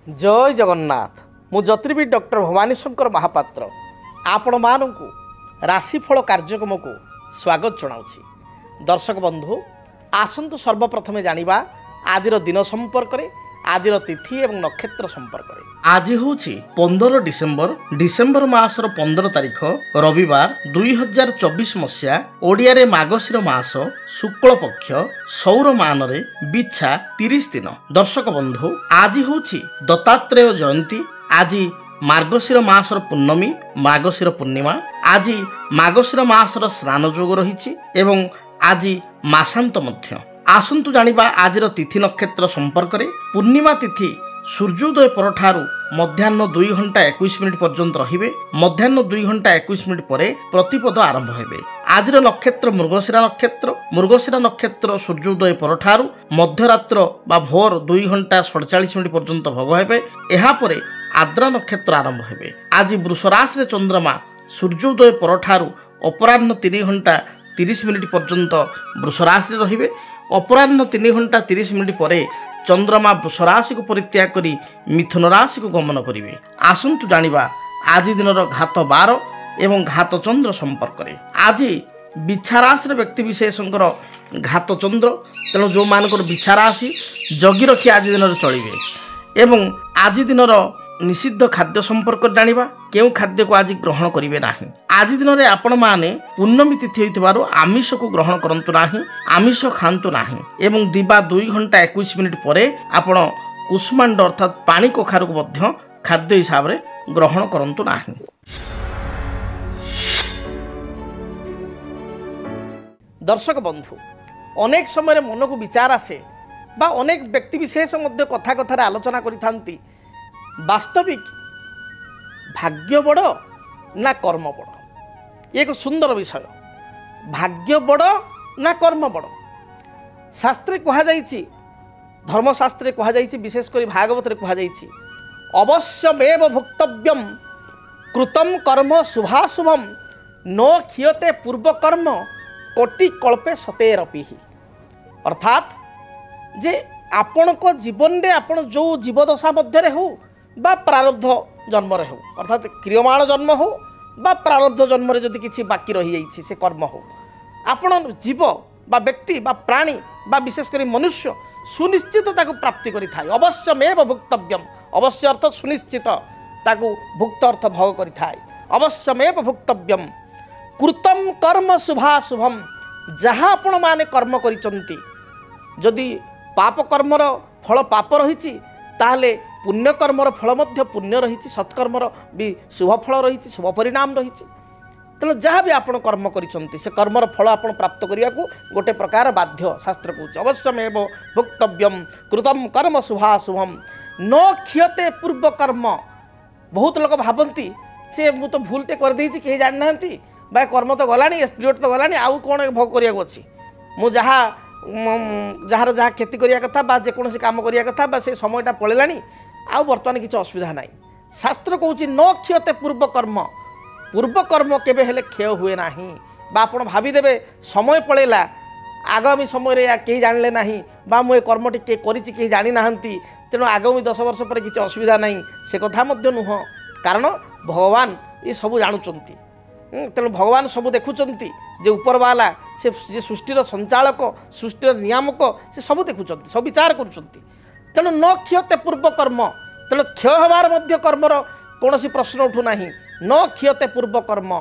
जय जगन्नाथ मु ज्योतिर्विद डॉक्टर भवानी शंकर महापात्र आपण मानू राशिफल कार्यक्रम को स्वागत जनाऊँगी। दर्शक बंधु आसतु सर्वप्रथमे जानिबा आदिर दिन संपर्क में आदिर तिथि एवं नक्षत्र संपर्क में। आज हूँ 15 डिसेम्बर मासर 15 तारिख रविवार 2024 मसीहा ओडिया रे मागशीर मास शुक्ल पक्ष सौर मान रे बिछा 30 दिन। दर्शक बंधु आज हूँ दत्तात्रेय जयंती। आज मार्गशीर मासर पूर्णमी मार्गशीर पूर्णिमा। आज मार्गशीर मासर स्नान जोग रही एवं आज मासांत मध्य। आसंतु जानिबा आजिर तिथि नक्षत्र संपर्क में। पूर्णिमा तिथि सूर्योदय परठारु मध्याह्न 2 घंटा 21 मिनिट पर्यंत रहिबे। मध्याह्न 2 घंटा 21 मिनिट परे प्रतिपद आरंभ हेबे। आजिर नक्षत्र मृगशिरा नक्षत्र। मृगशिरा नक्षत्र सूर्योदय परठारु मध्यरात्र बा भोर 2 घंटा 47 मिनिट पर्यंत भोग हेबे। एहा परे आद्रा नक्षत्र आरंभ हेबे। आज वृष राशि रे चंद्रमा सूर्योदय परठारु अपराह्न 3 घंटा 30 मिनिट पर्यंत वृष राशि रे रहिबे। अपराह्न 3 घंटा 30 मिनिट परे चंद्रमा वृष राशि को परित्याग करी मिथुन राशि को गमन करिवे। आसंतु जानिबा आज दिनर घात 12 एवं घात चंद्र संपर्क में। आज बिछा राशि व्यक्ति विशेषकर घात चंद्र तेणु जो मानकर बिछा राशि जगी रखी आज दिन चलिए। एवं आज दिनर निषिद्ध खाद्य संपर्क जानिबा केउ खाद्य को आज ग्रहण करिवे नाही। आज दिन में आपण माने पूर्णमी तिथि होइतिबारु आमिष को ग्रहण करंतु नाही। आमिष खांतु नाही एवं दिबा 2 घंटा 21 मिनिट परे आपण कुसुमांड अर्थात पानी कखारु को मध्य खाद्य हिसाब रे ग्रहण करंतु नाही। दर्शक बंधु अनेक समय मन को विचार आसे बा अनेक व्यक्ति विशेष मध्य कथा कथार आलोचना करिथांती वास्तविक भाग्य बड़ ना कर्म बड़। एक सुंदर विषय भाग्य बड़ ना कर्म बड़। शास्त्रे कहा जाइछि धर्मशास्त्रे कहा जाइछि विशेषकर भागवत रे कहा जाइछि अवश्यमेव भुक्तव्यम कृतम कर्म शुभाशुभम न क्षीयते पूर्व कर्म कोटि कल्पे सतेरपि। अर्थात जे आपण को जीवन रे आपण जो जीवदशा मध्य रे हो बा प्रारब्ध जन्म रे हो अर्थात क्रियमाण जन्म हो बा प्रारब्ध जन्म रे जदि किछि बाकी रही जाइछि से कर्म हो आपण जीव बा व्यक्ति बा प्राणी बा विशेषकर मनुष्य सुनिश्चित ताकू प्राप्ति करि थाए। अवश्यमेव भुक्तव्यम अवश्य अर्थ सुनिश्चित ताकू भुक्त अर्थ भोग करि थाए। अवश्यमेव भुक्तव्यम कृतम कर्म शुभाशुभम जहाँ आपण माने कर्म करिसंती जदि पाप कर्मर फल पाप रही ताहले पुण्य कर्मर फल मध्य पुण्य रही सत्कर्मर भी शुभ फल रही शुभ परिणाम रही। तेणु जहाँ भी आपण कर्म करिसंती से कर्मर फल आपण प्राप्त करिया को गोटे प्रकार बाध्य शास्त्र कहूँ। अवश्यमेव भुक्तव्यम कृतम कर्म शुभाशुभम न क्षीयते पूर्व कर्म। बहुत लोग भावती से मु तो भूलटे कर देछि कहीं जानि नाहंती बा कर्म तो गलानी पीरियड तो गलानी आउ कौन भोग करिया अछि मु जार जहाँ क्षति करिया कथा बा जेकोसी काम करिया कथा बा से समयटा पळेलानी आउ बर्तमान किसी असुविधा नाई। शास्त्र कहूँ न क्षीयते पूर्व कर्म केबे हेले क्षय हुए नाही बा आपण भाविदेवे समय पळेला आगामी समय या कहीं जानले नाही बा मु कर्मटी के करिछि कहीं जानि नाहंती तेणु आगामी 10 वर्ष पर किसी असुविधा नाही से कथा मध्य नुह। कारण भगवान ये सब जानुचंती तेणु भगवान सब देखुचंती जे उपरवाला से जे सृष्टिर संचालक सृष्टिर नियामक से सब देखुचंती सब विचार करुचंती। तेणु न क्षीयते पूर्व कर्म तेणु क्षय हबार मध्य कर्मर कौन प्रश्न उठू नाही। न क्षीयते पूर्व कर्म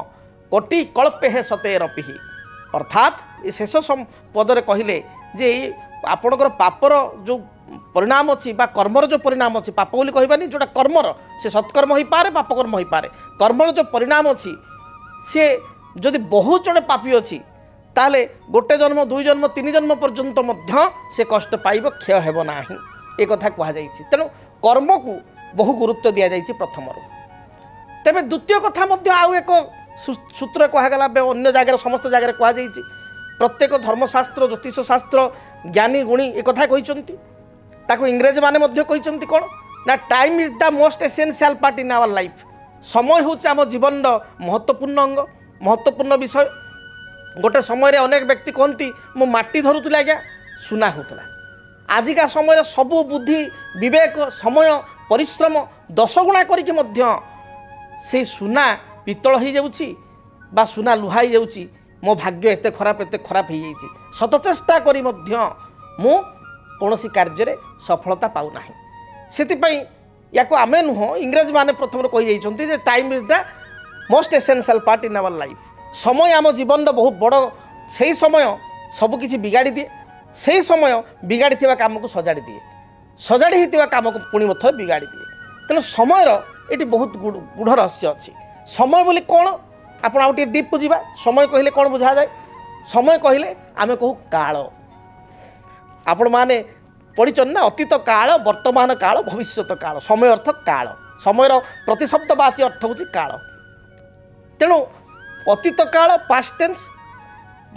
कोटि कल्पे हे सतेरपि। अर्थात ये शेष पदरे कहले जे आपणकर पापर जो परिणाम अच्छी बा कर्मर जो परिणाम अच्छी पाप बोली कहबानी जोटा कर्मर से सत्कर्म हो पारे पाप कर्म हो पारे कर्मर जो परिणाम अच्छी सी जदि बहुत जड़े पापी अच्छी ताले गोटे जन्म 2 जन्म 3 जन्म पर्यंत मध्य से कष्ट पाइब क्षय हेब नाही एक कथा कहा जाइछि। तेणु कर्म को बहु गुरुत्व दिया जाइछि प्रथम। तेबे द्वितीय कथा मध्य आउ एक सूत्र कहगला अन्य जगह समस्त जगह कहा जाइछि प्रत्येक धर्मशास्त्र ज्योतिष शास्त्र ज्ञानी गुणी एक कथा कहिसंती ताको इंग्रेज माने मध्य कहिसंती कोन ना time is the most essential part in our life. समय होछि आम जीवन महत्वपूर्ण अंग महत्वपूर्ण विषय। गोटे समय अनेक व्यक्ति कहती मु माटी धरुला आज्ञा सुना होता आजिका समय सबु बुद्धि विवेक समय परिश्रम 10 गुणा करिके मध्य से सुना पितल हो जाउछि बा सुना लुहा हो जाउछि मो भाग्य एते खराब हो जाइछि शत चेष्टा करी मध्य मु कौनसी कार्य सफलता पाऊ नाही सेतिपई याको आमे नुह इंग्रेज माने प्रथम कहि जाइछन्ति जे time is the most essential part in our life समय आम जीवन बड़ बड़ से समय सब किसी बिगाड़ी दिए से समय बिगाड़ी काम को सजाड़ी दिए सजाड़ी होता काम को पुणी मत बिगाड़ी दिए तेणु समयर ये बहुत गूढ़ रहस्य अच्छी समय बोली कौन आप डीप बुझा समय कहले कौन बुझा जाए समय कहले आम कहू काल आपण मैंने पढ़ीचन ना अतीत काल वर्तमान काल भविष्यत काल समय अर्थ काल समय प्रतिशब्दवाची अर्थ हूँ काल तेणु अतीत काल पास्ट टेन्स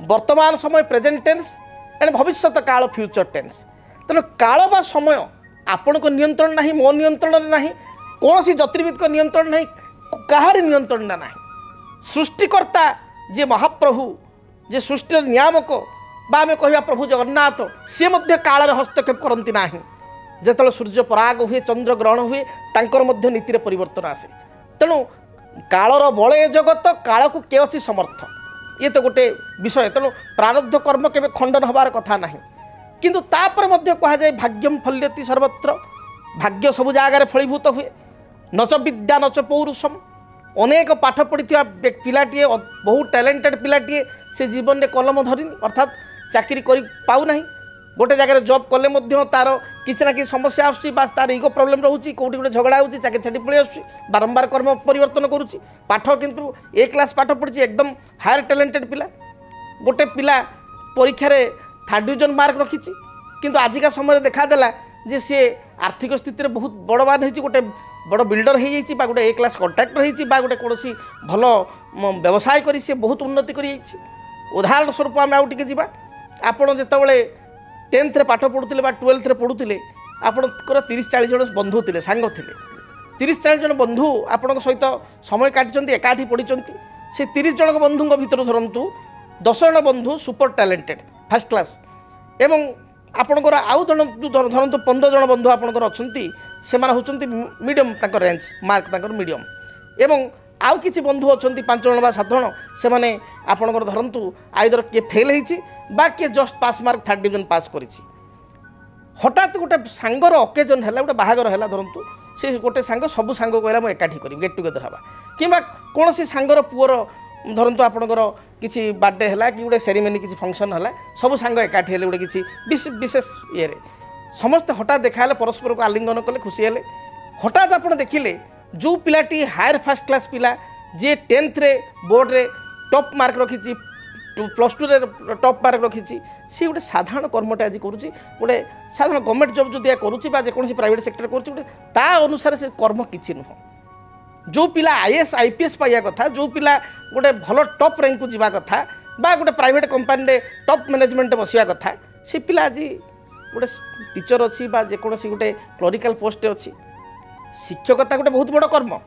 वर्तमान समय प्रेजेंट टेन्स एंड भविष्यत काल फ्यूचर टेन्स तेणु काल बा समय आपण को नियंत्रण नहीं मो नियंत्रण नहीं कौन सी ज्योतिर्विद को नियंत्रण नहीं कहार नियंत्रण ना सृष्टिकर्ता जे महाप्रभु जे सृष्टि नियामक बा आम कह प्रभु जगन्नाथ सी मध्य काल हस्तक्षेप करती ना जो सूर्य पराग हुए चंद्र ग्रहण हुए तांकर मध्य नीतिर परिवर्तन आसे तेणु कालर बल जगत काल को के अच्छी समर्थ ये तो गोटे विषय तेणु प्रारब्ध कर्म के खंडन हबार कथा ना किंतु तापर मध्य कह जाए भाग्यम फल्यति सर्वत्र भाग्य सबु जगार फलीभूत हुए नच विद्या नच पौरुषम अनेक पाठ पढ़ी पिलाटे बहुत टैलेंटेड पिलाटे से जीवन में कलम धरनी अर्थात चाकरी कर पाऊना गोटे जगह जॉब कले तार किसी ना कि समस्या आसूँ तार इगो प्रोब्लेम रोचे कौटी गोटे झगड़ा हो चाकरी छाड़ी पलि आसूँ बारंबार कर्म परिवर्तन करुच्ची पाठ किंतु ए क्लास पाठ पढ़ी एकदम हायर टैलेंटेड पिला गोटे पिला परीक्षा थर्ड डिविजन मार्क रखी किंतु आजिका समय देखादेला जे सी आर्थिक स्थिति में बहुत बड़वान हो गोटे बड़ बिल्डर हो जाइए गोटे ए क्लास कॉन्ट्राक्टर हो गोटे कौन भल व्यवसाय कर सी बहुत उन्नति कर उदाहरण स्वरूप आम आउ टे जा आपड़ जिते 10th रे पाठ पढ़ुले 12th रे पढ़ुले आपणकर 30-40 जन बंधु थे सांग थे 30-40 जन बंधु आपण सहित समय काटी एकाठी पढ़ी से 30 जन बंधु भितर धरतु 10 जन बंधु सुपर टैलेंटेड फर्स्ट क्लास एवं आपणकर आउ जन धरतु 15 जन बंधु आपणकर अच्छा से होती मीडियम रेंज मार्क मीडियम एवं आउ किसी बंधु अच्छा 5 जन 7 जन से मैंने आपणकर धरतु आइदर किए फेल बा किए जस्ट पास मार्क 3rd डिविजन पास कर हठात गोटे सांगर अकेजन है गोटे बाहागर है धरतु से गोटे सांग सब सांग कहला मुझे एकाठी करी गेट टुगेदर हाँ कि कौन सी सांगर पुअर धरतु आपणकर किसी बर्थडे है कि गोटे सेरेमनी किसी फंक्शन है सब सांग एकाठी है गोटे किसी विशेष ये समस्ते हठात देखा परस्पर को आलिंगन कले खुशी है हठात आप देखिले जो पिलाटी हायर फर्स्ट क्लास पिला जे 10th रे बोर्ड रे टॉप मार्क रखी +2 रे टॉप मार्क रखी सी गोटे साधारण कर्मटे आज करुँची गोटे साधारण गवर्नमेंट जॉब जो करुँची जेकोसी प्राइवेट सेक्टर करुँची ता अनुसार से कर्म किसी नुह जो पिला IAS IPS पाइया कथा जो पिला गोटे भल टॉप रैंक को जीवा कथा बा गोटे प्राइवेट कंपनी टॉप मैनेजमेंट बसिया कथा से पिला आज गोटे टीचर अच्छी जेकोसी गोटे क्लरिकल पोस्ट अच्छी शिक्षकता गोटे बहुत बड़ कर्म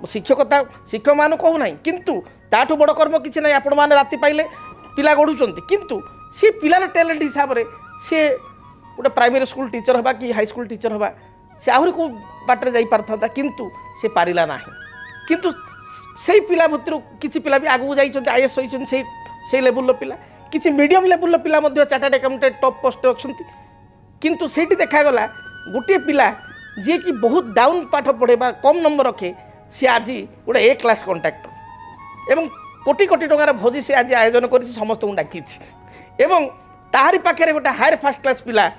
शिक्षकता शिक्षक मान कहूना किंतु ताठू बड़ कर्म किसी ना आपण मैंने राति पाइले पिला गढ़ुं किंतु सी पिलार टैलेंट हिसाब से सी गोटे प्राइमरी स्कूल टीचर हवा कि हाई स्कूल टीचर हवा से आहरी को बाटर जाई पारथा किंतु से पारिला ना किंतु से पिला भितर किसी पिला भी आगू जाइए IAS होती से लेवल पिला किसी मीडियम लेवल पिला चार्टर्ड अकाउंटेंट टॉप पोस्ट अच्छा किंतु से देखागला गोटे पिला जी कि बहुत डाउन पाठ पढ़े कम नंबर रखे सी आज गोटे ए क्लास कॉन्ट्राक्टर एवं कोटी कोटी टंकार भोजी से आज आयोजन कर समस्त डाकी एवं ताहारी पाखे गोटे हायर फर्स्ट क्लास पिला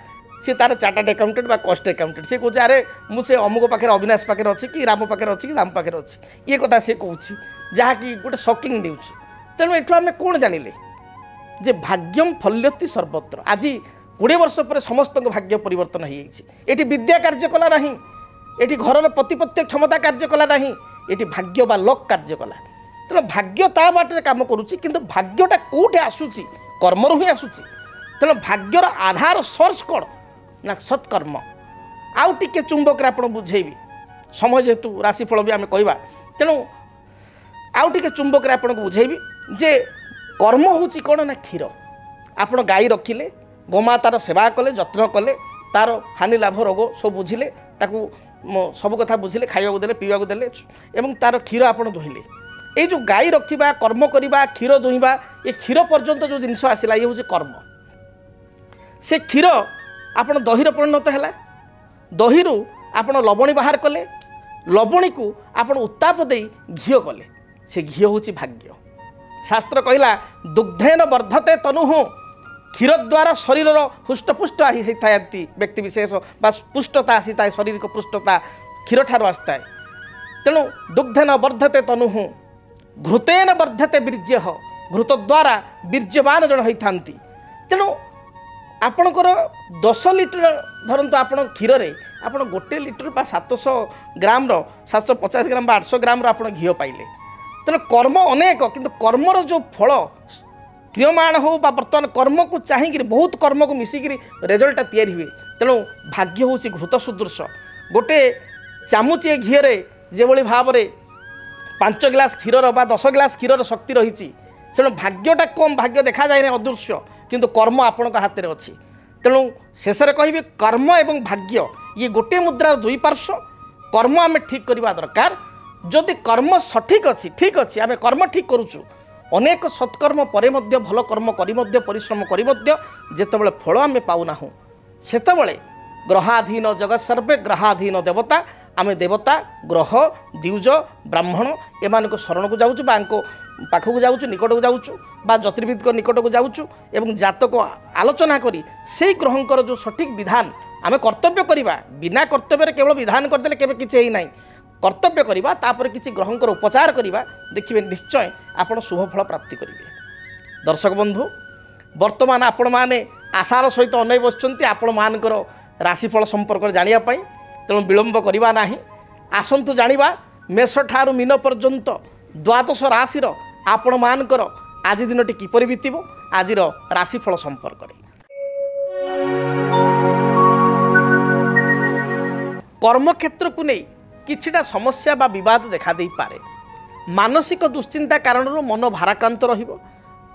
सी तार चार्टर्ड अकाउंटेंट कॉस्ट अकाउंटेंट से कहे अरे मुझे अमुक पाखे अविनाश पाखे अच्छी कि राम पाखे अच्छी कि राम पाखे अच्छी ये कथा सी कहूँ जहाँकि गोटे शॉकिंग देउछ तेणु एठू आम कौन जानिले जे भाग्यम फल्यति सर्वत्र आज 20 वर्ष पर समस्त भाग्य परिवर्तन हो जाए विद्या कार्य कला ना ये घर प्रतिपत्ति क्षमता कार्य कला ना ये भाग्य बा लक कार्य कला तेना भाग्य ता बाटे काम करुच्ची किंतु भाग्यटा कौटे आसूची कर्मरु ही आसूची तेना भाग्यर आधार सोर्स कौन ना सत्कर्म आउ टिके चुंबक आप बुझेबी समय जेहेतु राशिफल भी आम कहवा तेणु आउ टिके चुंबक आपको बुझेबी जे कर्म हूँ कौन ना क्षीर आपण गाई रखिले गोमातार सेवा कले जत्न कले तार हानि लाभ रोग सब बुझिले ताकू सब कथा बुझिले खाइबा देले पीवा देले एवं तार क्षीर आपण दुहिले ये जो गाई रखा कर्म करवा क्षीर दुहिबा ये क्षीर पर्यंत जो जिनस आसला ये हूँ कर्म से क्षीर आपण दहीर परिणत है दही आपण लवणी बाहर कले लवणी को आपण उत्ताप दे घी कले से घी हूँ भाग्य शास्त्र कहला दुग्धेन वर्धते तनु क्षीर द्वारा शरीर हुष्टपुष्ट होता व्यक्ति विशेष बा पुष्टता आसी था शरीर को पुष्टता क्षीर ठार आसता है तेणु दुग्धेन वर्धते तनु घृतेन वर्धते वीर्य घृत द्वारा वीर्यवान जन होता तेणु आपणकर 10 लिटर धरतु आप क्षीर आप गोटे लिटर बा 700 ग्राम 750 ग्राम 800 ग्राम आप घी पाइले तेणु कर्म अनेक किंतु कर्मर जो फल क्रियमाण हो बर्तमान कर्म को चाहिए बहुत कर्म को मिसिकी रेजल्टा तैयारी हुए तेणु भाग्य हूँ घृत सदृश गोटे चामुचे घीरे जो भाव में 5 गिलास क्षीर बा 10 गिलास क्षीर शक्ति रही तेणु भाग्यटा कम भाग्य देखा जाए अदृश्य किंतु कर्म आपण हाथ में अच्छी तेणु शेष कहि कर्म एवं भाग्य ये गोटे मुद्रार दुई पार्श्व कर्म आम ठीक करवा दरकार जदि कर्म सठिक अच्छी ठीक अच्छी आम कर्म ठीक करुचु अनेक सत्कर्म परे मध्य भल कर्म करी मध्य परिश्रम करी मध्य जेतेबेले फल आम पाऊना सेतेबेले ग्रहाधीन जगत सर्वे ग्रहाधीन देवता आम देवता ग्रह द्विज ब्राह्मण एमान शरण को जाऊँ पाखक जाऊँ निकट को जाऊँ ज्योतिर्विद निकट को जाऊँ एवं जातक आलोचना करी से ग्रहंकर जो सठिक विधान आम कर्तव्य करवा बिना कर्तव्य केवल विधान करदे केवे किसी ना कर्तव्य करवा तापर किसी ग्रहंकर उपचार करवा देखिए निश्चय आपण शुभ फल प्राप्ति करेंगे। दर्शक बंधु वर्तमान आपण माने आशार सहित अनै बसुँच आपण मानकर राशिफल संपर्क जानापी तेणु विलंब करवा ना आसतु जाना मेष ठारू मीन पर्यंत द्वादश राशि आपण मानकर आज दिनटी किपरि बीतब आज राशिफल संपर्क कर्मक्षेत्र को नहीं किछिटा समस्या बा विवाद देखा दे पारे मानसिक दुश्चिंता कारण मन भाराक्रांत रहिबो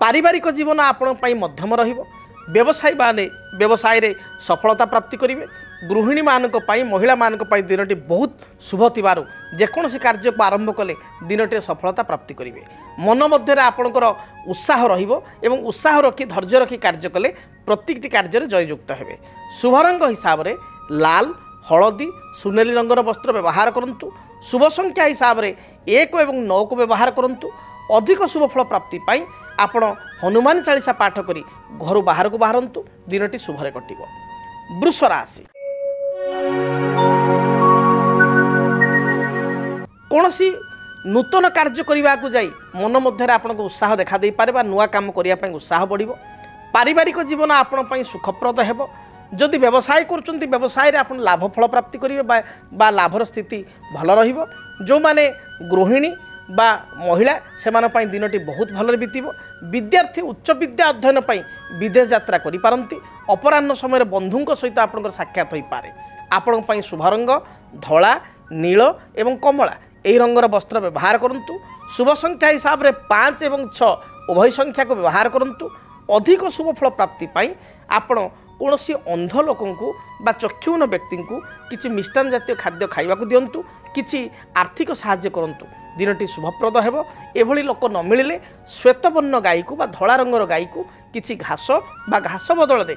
पारिवारिक जीवन आपण पई मध्यम रहिबो व्यवसायी माने व्यवसाय रे सफलता प्राप्ति करिवे गृहिणी मानक पई महिला मानक पई दिनटी बहुत शुभ थिबारु जेकोसी कार्य को आरंभ कले दिनटी सफलता प्राप्ति करिवे मन मध्य आपणकर उत्साह रहिबो एवं उत्साह रखी धैर्य रखी कार्य कले प्रत्येकटी कार्य जययुक्त हेबे शुभ रंग हिसाब से लाल हलदी सुनेली रंगर वस्त्र व्यवहार करंतु शुभ संख्या हिसाब से 1 एवं 9 को व्यवहार करंतु अधिक शुभ फल प्राप्ति पाई आपण हनुमान चालीसा पाठ करी घर बाहर को बाहरंतु दिनटी शुभरे कटिबो। वृष राशि कौनसी नूतन कार्य करने को जाई मन मध्य आपन को उत्साह देखा दे पारे बा नुआ काम करने उत्साह बढ़िबो पारिवारिक जीवन आपण पई सुखप्रद हेबो जदि व्यवसाय करचंती व्यवसाय रे आपण लाभ फल प्राप्ति करिवे बा लाभर स्थिति भल रहिबो जो माने गृहिणी बा महिला सेमान पई दिनटी बहुत भल बीतिबो विद्यार्थी उच्च विद्या अध्ययन पई विदेश यात्रा करि पारंती अपराह्न समय बंधुंक सहित आपनकर साक्षात होई पारे आपण पई शुभ रंग धला नील एवं कमला एही रंगर वस्त्र व्यवहार करंतु शुभ संख्या हिसाब रे 5 एवं 6 उभय संख्या को व्यवहार करंतु अधिक शुभ फल प्राप्ति पाई आपण कौनसी अंध लोक बा चक्षुहीन व्यक्ति को किसी मिष्टान जातीय खाद्य खाइबा दिंतु किसी आर्थिक साहाय्य करंतु दिनटी शुभप्रद हेबो एभली लोक न मिलिले श्वेतवर्ण गाई को बा धला रंगर गाई को किसी घास बा घास बदल दे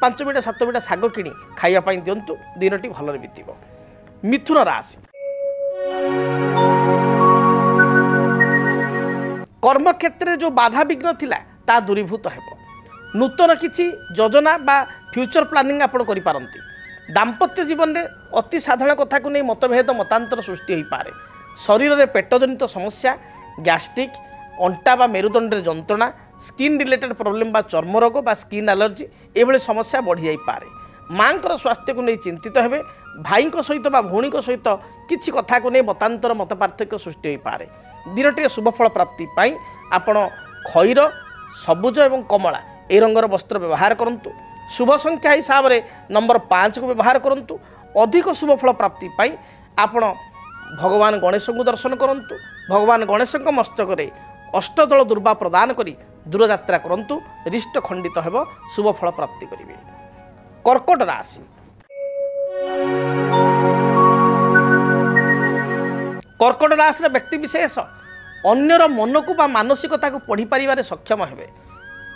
5 बिटा 7 बिटा साग किणी खाइबा पई दिंतु दिनटी भलरे बीतिबो। मिथुन राशि कर्म क्षेत्र जो बाधा विघ्न थिला ता दूरीभूत हेबो नूतन किसी योजना बा फ्यूचर प्लानिंग आपण करि पारंती दाम्पत्य जीवन में अति साधारण कथा को नहीं मतभेद मतांतर सृष्टि हो पारे शरीर में पेटजनित समस्या गैस्ट्रिक अंटा बा मेरुदंड जंत्रणा स्किन रिलेटेड प्रॉब्लम बा चर्म रोग बा स्किन एलर्जी एभली समस्या बढ़ी जाई पारे मांकर स्वास्थ्य को नहीं चिंतित हेबे भाई सहित बा भौणी सहित किसी कथा को नहीं मतांतर मत पार्थक्य सृष्टि हो पारे दिनटी शुभफल प्राप्ति पाई आपण खैर सबुज एवं कमला ए रंगर वस्त्र व्यवहार करंतु शुभ संख्या हिसाब से नंबर 5 को व्यवहार करंतु अधिक शुभ फल प्राप्ति पाई आपण भगवान गणेश को दर्शन करंतु भगवान गणेश मस्तक रे अष्टदल दुर्वा प्रदान करी दूर यात्रा करंतु रिष्ट खंडित हेब शुभ फल प्राप्ति करिवे। कर्कट राशि कर्कट राशि व्यक्तिशेष अन्यर मन को बा मानसिकता को पढ़ी पारिबारे सक्षम हेबे।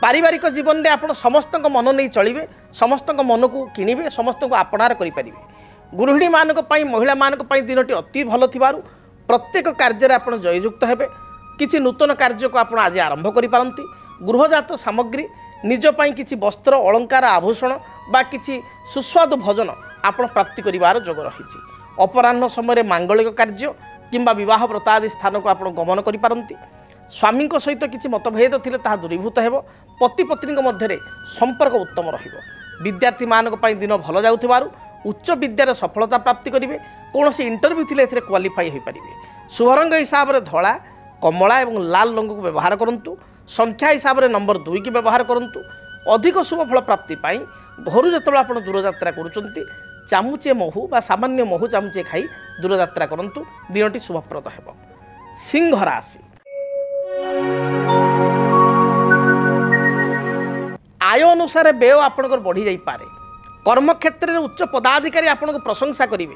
पारिवारिक जीवन में आप समस्त मन नहीं चलिए, समस्त मन को किणवे, समस्त को आपणार करें। गृहिणी मान महिला मान दिनटी अति भल थिबारु प्रत्येक कार्य आप जययुक्त हेबे। किसी नूतन कार्य को आप आज आरंभ करिपारंती। गृहजात सामग्री निजपाई किसी वस्त्र अलंकार आभूषण बा किसी सुस्वादु भोजन आप प्राप्ति करिवार जोग रही। अपराह्न समय मांगलिक कार्य किंबा विवाह व्रतादि स्थान को आप गमन करिपारंती। स्वामी सहित किसी मतभेद थिले ताहा दूरीभूत हेबो। पति पत्नी मध्य संपर्क उत्तम रहिबो। विद्यार्थी मानक पई दिन भल जाउथिबारु उच्च विद्यार सफलता प्राप्ति करिवे। कोनोसी इंटरव्यू थिले एथिरे क्वालिफाई होई परिबे। शुभ रंग हिसाब रे धला, कमला एवं लाल रंग को व्यवहार करंतु। संख्या हिसाब रे नंबर 2 की व्यवहार करंतु। अधिक शुभ फल प्राप्ति पाई घर जतबे आपण दूर यात्रा करूचंती चामुचे महू बा सामान्य महू चामुचे खाई दूर यात्रा करंतु। दिनटी शुभप्रद हेबो। सिंह राशि आय अनुसार व्यय आपणकर बढ़ी जाई पारे। कर्मक्षेत्र में उच्च पदाधिकारी आपको प्रशंसा करेंगे।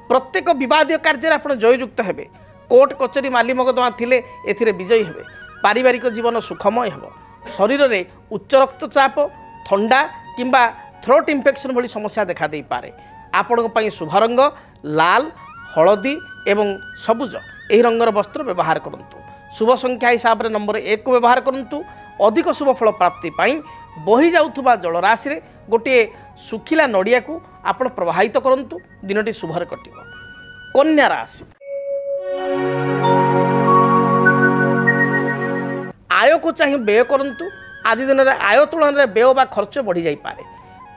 प्रत्येक विवादीय कार्य आप जययुक्त हेबे। कोर्ट कचेरी माली मकदमा थिले एथिरे विजयी हेबे। पारिवारिक जीवन सुखमय हेबो। शरीर में उच्च रक्तचाप, थंडा किंबा थ्रोट इन्फेक्शन भली समस्या देखा दे पारे। आपण शुभ रंग लाल, हलदी एवं सबुज यही रंगर वस्त्र व्यवहार करंतु। शुभ संख्या हिसाब रे नंबर 1 को व्यवहार करंतु। अधिक शुभ फल प्राप्ति पाई बही जाउथुबा जलराशि रे गोटे सुखिला नड़िया को आपण प्रवाहित करंतु। दिनटी शुभरे कटिबो। कन्या राशि आय को चाहे व्यय करंतु। आज दिन में आय तुलन में व्यय बा खर्च बढ़ी जाई पारे।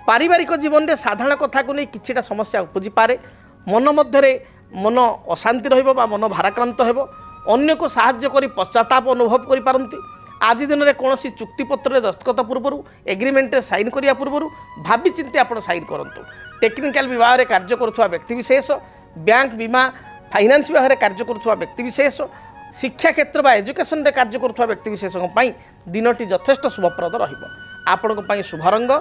पारिवारिक जीवन में साधारण कथा को नहीं किछिटा समस्या उपजी पारे। मन मध्य मन अशांति रहिबो बा मन भाराक्रांत हेबो। अन्य को साहाय्य करी पश्चाताप अनुभव करि पारंती। आज दिन में कौन चुक्तिपत्र दस्तखत पूर्व एग्रीमेंट साइन करिया पूर्व भावी चिंती आप साइन करंतु। टेक्निकल विभाग में कार्य करुवा व्यक्तिशेष, बैंक बीमा फाइनान्स विभाग में कार्य करुवा व्यक्तिशेष, शिक्षा क्षेत्र बा एजुकेशन में कार्य करुवा व्यक्तिशेष दिनटी यथेष्ट शुभप्रद रहिबो। आपण शुभ रंग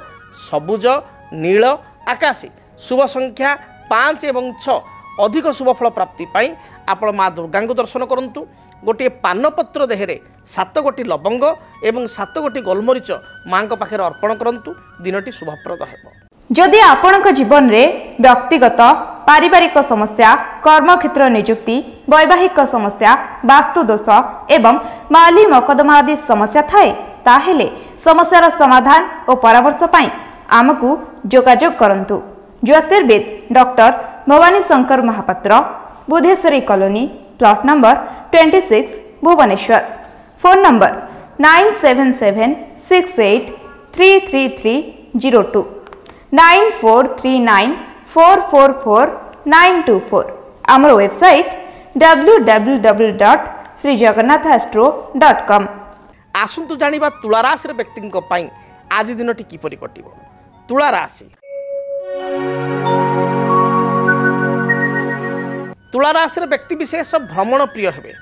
सबुज, नील, आकाशी। शुभ संख्या 5 एवं 6। अधिक शुभफल प्राप्ति पाई आपण माँ दुर्गा को दर्शन करंतु। गोटे पानपत्र देहरे 7 गोटी लवंग एवं 7 गोटी गोलमरीच माँ पाखे अर्पण करंतु। दिनटी शुभप्रद हेबो। जदि आपणक जीवन में व्यक्तिगत पारिवारिक समस्या, कर्मक्षेत्र नियुक्ति, वैवाहिक समस्या, वास्तुदोष एवं माली मकदमा आदि समस्या थाए ताहेले समस्यार समाधान और परामर्श पाई आमकु जोगाजोग करंतु। ज्योतिर्विद doctor Bhabani Shankar Mahapatra, Budheswari colony, plot number 26, Bhubaneswar. Phone number 9776833302 9439444924। आमर वेबसाइट www.srijagannathastro.com। आसंतु जानिबा तुला राशि व्यक्ति आज दिनटी किपरि कटिबो। तुला राशि तुला राशि व्यक्ति विशेष भ्रमण प्रिय हेबे।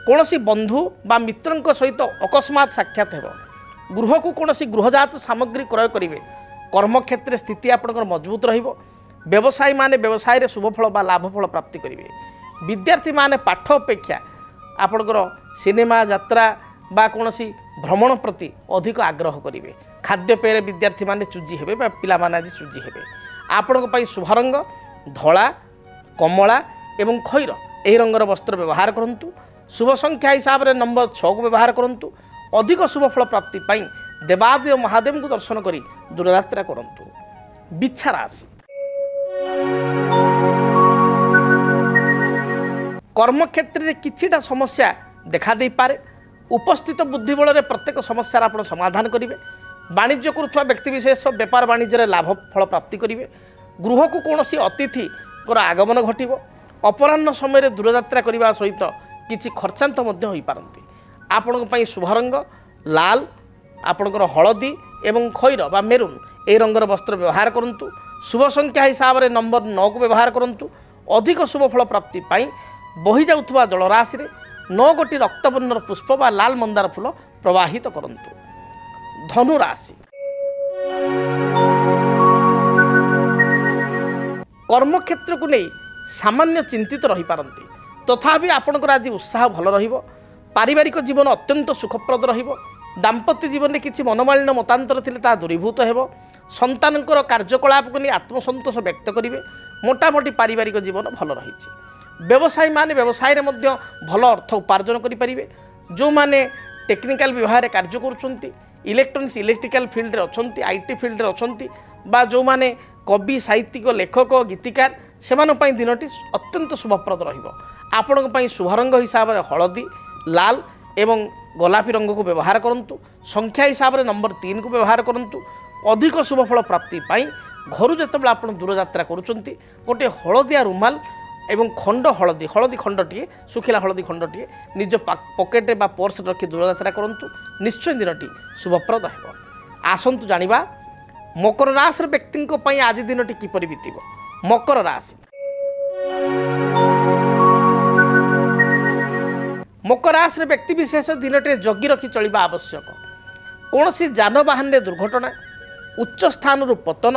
कौनसी बंधु बा मित्र सहित अकस्मात साक्षात हेबो। गृह को कौनसी गृहजात सामग्री क्रय करेंगे। कर्मक्षेत्र स्थिति आपंकर मजबूत रहिबो। व्यवसायी माने व्यवसाय रे शुभफल बा लाभफल प्राप्ति करेंगे। विद्यार्थी माने पाठ अपेक्षा आपंकर सिनेमा यात्रा बा कौनसी भ्रमण प्रति अधिक आग्रह करेंगे। खाद्यपेय विद्यार्थी माने चूजी हेबे बा पिला माने आज चूजी हेबे। आपंक पई शुभ रंग धला, कमला एवं खैर यही रंगर वस्त्र व्यवहार करंतु। शुभ संख्या हिसाब रे नंबर 6 को व्यवहार करंतु। अधिक शुभफल प्राप्ति पाई देवादेव महादेव को दर्शन करी दूरयात्रा करंतु। बिच्छा राशि कर्मक्षेत्र में किछिटा समस्या देखा दे पारे। उपस्थित बुद्धि बल प्रत्येक समस्या आप समाधान करेंगे। वाणिज्य करुवा व्यक्तिशेष व्यापार वाणिज्य लाभ फल प्राप्ति करेंगे। गृह को कौन अतिथि आगमन घटव। अपराह्न समय दूरयात्रा करने सहित किसी खर्चांत हो पारती। आपण शुभ रंग लाल, आपणकर हलदी एवं खैर बा मेरून यही रंगर वस्त्र व्यवहार करंतु। शुभ संख्या हिसाब रे नंबर 9 को व्यवहार करंतु। अधिक शुभफल प्राप्ति पाई बही जाउथुबा जलराशि रे 9 गोटी रक्तवर्णर पुष्प बा लाल मंदार फूल प्रवाहित करंतु। धनु राशि कर्मक्षेत्र को नहीं सामान्य चिंतित रही पारती। तथापि आपणकर आज उत्साह भल रहिबो पारिवारिक जीवन अत्यंत सुखप्रद रहिबो दाम्पत्य जीवन में किसी मनमालिन्य मतांतर थिले ता दूरीभूत हेबो संतानकर कार्यकलाप को नहीं आत्मसंतोष व्यक्त करेंगे मोटामोटी पारिवारिक जीवन भल रही व्यवसायी माने व्यवसाय रे मध्य भल अर्थ उपार्जन करेंगे जो माने टेक्निकल विभाग में कार्य करुँच इलेक्ट्रोनिक्स इलेक्ट्रिकल फील्ड रे अछंती आईटी फील्ड रे अछंती बा जो माने कवि साहित्यिक लेखक गीतिकार से दिनटी अत्यंत शुभप्रद रहिबो आपण शुभ रंग हिसाब से हलदी लाल एवं गोलापी रंग को व्यवहार करंतु संख्या हिसाब से नंबर 3 को व्यवहार करंतु अधिक शुभफल प्राप्ति पाई घर जितेबाला आप दूर यात्रा करुँच गोटे हलदिया रुमाल एवं खंड हलदी हलदी खंडटे सुखिला हलदी खंडटे निज पकेट बा पर्स रखी दूर यात्रा करूँ निश्चय दिनटी शुभप्रद हो आसतु जानिबा मकर राशि व्यक्ति आज दिनटी किपरि बीतिबो मकर राशि मकर राशि व्यक्ति विशेष दिनटे जगी रखी चलिबा आवश्यक कौन सी जानवाहन दुर्घटना उच्च स्थान पतन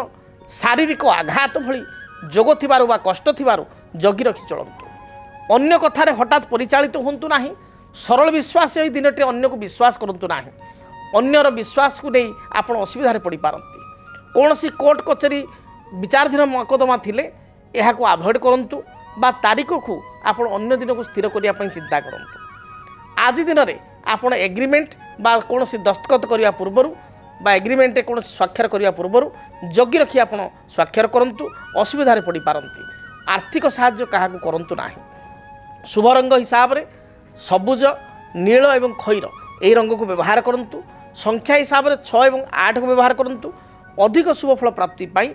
शारीरिक आघात भली जोग थिबारु बा कष्ट थिबारु जगी रखी चलतु अन्य कथार हठात परिचालित होंतु नाही सरल विश्वास यही दिनटे अन्य को विश्वास करंतु नाही अन्यर विश्वास को नहीं आपण असुविधा पड़ पारती कौन सी कोर्ट कचेरी विचाराधीन मकदमा थिले यह आभोड करंतु बा तारीख को आपण अन्य दिन को स्थिर करने चिंता करंतु आज दिन में आपण एग्रीमेंट बा कौन सी दस्तखत करने पूर्वर बा एग्रीमेंट कौन स्वाक्षर करने पूर्वर जगी रखी आप स्वाक्षर करंतु असुविधा पड़ पारती आर्थिक साहाय्य क्या करंतु नाही शुभ रंग हिसाब से सबुज नील एवं खैर यही रंग को व्यवहार करंतु संख्या हिसाब से 6 एवं 8 को व्यवहार करंतु अधिक शुभफल प्राप्ति पाई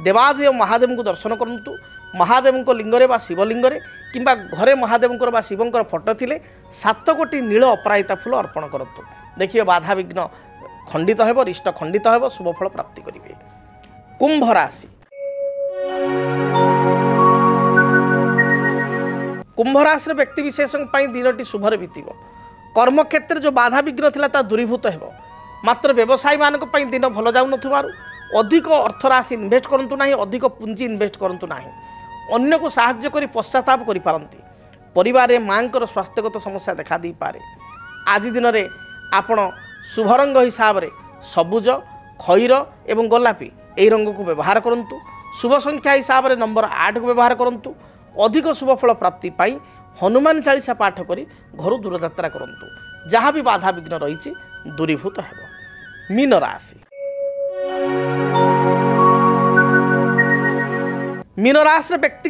देवादेव महादेव को दर्शन करंतु महादेव को लिंगरे बा शिवलिंगरे किंबा घरे महादेव बा शिवंकर फोटो थिले 7 कोटी नील अपराजिता फूल अर्पण करंतु देखिए बाधा विघ्न खंडित हेबो रिष्ट खंडित हेबो शुभफल प्राप्ति करिवे कुंभ राशि कुंभ राशि व्यक्ति विशेष दिनटी शुभरे बीतब कर्म क्षेत्र जो बाधा विघ्न थिला ता दूरीभूत हेबो मात्र व्यवसायी मानक दिन भल जाऊ नथिबारु अधिक अर्थ राशि इन्वेस्ट करंतु नाही अधिक पुंजी इन्वेस्ट करंतु नाही अन्य को साहाय्य करी पश्चाताप करि पारंती परिवार रे मांकर स्वास्थ्यगत समस्या देखा दी पारे आज दिन में आपण शुभ रंग हिसाब से सबुज खैर एवं गोलापी यही रंग को व्यवहार करंतु शुभ संख्या हिसाब से नंबर 8 को व्यवहार करंतु अधिक शुभफल प्राप्ति पाई हनुमान चालीसा पाठ करी घर दूर यात्रा करंतु जहाँ भी बाधा विघ्न रही दूरीभूत हेबो मीन राशि मीन राशि व्यक्ति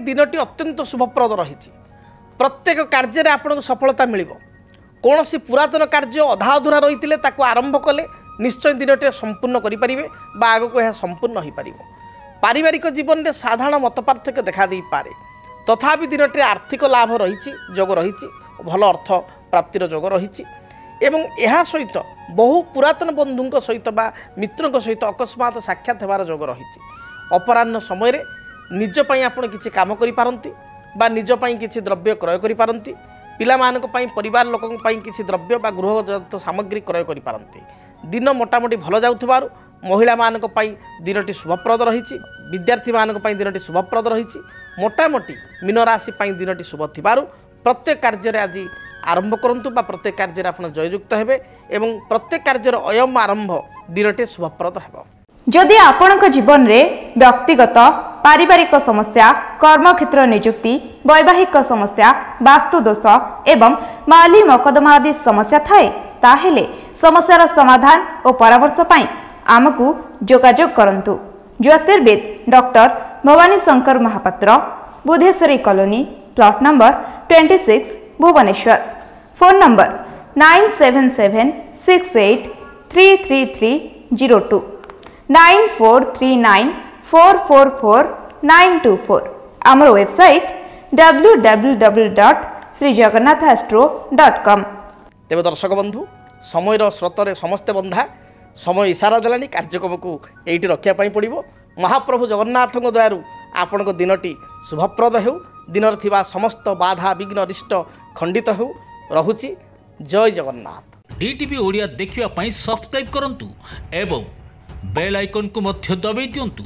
दिनटी अत्यंत शुभप्रद रही प्रत्येक कार्य आपको सफलता मिल कौन सी पुरातन कार्य अधा अधूरा रही आरंभ कले निश्चय दिनटे संपूर्ण करें आग को यह संपूर्ण हो पार पारिवारिक जीवन में साधारण मत पार्थक्य देखा दे पारे तथापि दिनटे आर्थिक लाभ रही जोग रही भल अर्थ प्राप्तिर जोग रही एवं यह सहित बहु पुरातन बंधु सहित बा मित्रों सहित अकस्मात साक्षात होवार जोग रही अपराह्न समय निजपाई आप किसी काम करिपारंती बा निजपाई किसी द्रव्य क्रय करिपारंती पिलामानक पई परिवार लोकन पई किसी द्रव्य बा गृहजात सामग्री क्रय करिपारंती दिन मोटामोटी भल जाउथबारु महिला मानक पई दिनटी शुभप्रद रही विद्यार्थी मानक पई दिनटी शुभप्रद रही मोटामोटी मीन राशि पई दिनटी शुभ थिबारु प्रत्येक कार्य आज आरंभ करंतु बा प्रत्येक कार्य आपण जययुक्त हेबे एवं प्रत्येक कार्य अयम आरंभ दिनटे शुभप्रद हेबो जदि आपणक जीवन रे व्यक्तिगत पारिवारिक समस्या कर्मक्षेत्र नियुक्ति वैवाहिक समस्या वास्तु दोष एवं माली मकदमा आदि समस्या थाए ताहेले समस्यार समाधान और परामर्श पाई आमकु जोगाजोग करंतु ज्योतिर्विद doctor Bhabani Shankar Mahapatra Budheswari colony plot number 26 Bhubaneswar phone number 9776833302 9439444924 आमर वेबसाइट www.srijagannathastro.com तेज दर्शक बंधु समय स्रोतर समस्ते बंधा समय इशारा देलानी कार्यक्रम को यही रखापी पड़ो महाप्रभु जगन्नाथ दयारू आपण दिनटी शुभप्रद हो दिन थिबा समस्त बाधा विघ्न रिष्ट खंडित हो रहुची जय जगन्नाथ डीटीवी ओडिया देखिवा पई सब्सक्राइब करंतु एवं बेल आइकन को मध्य दबाई दियंतु।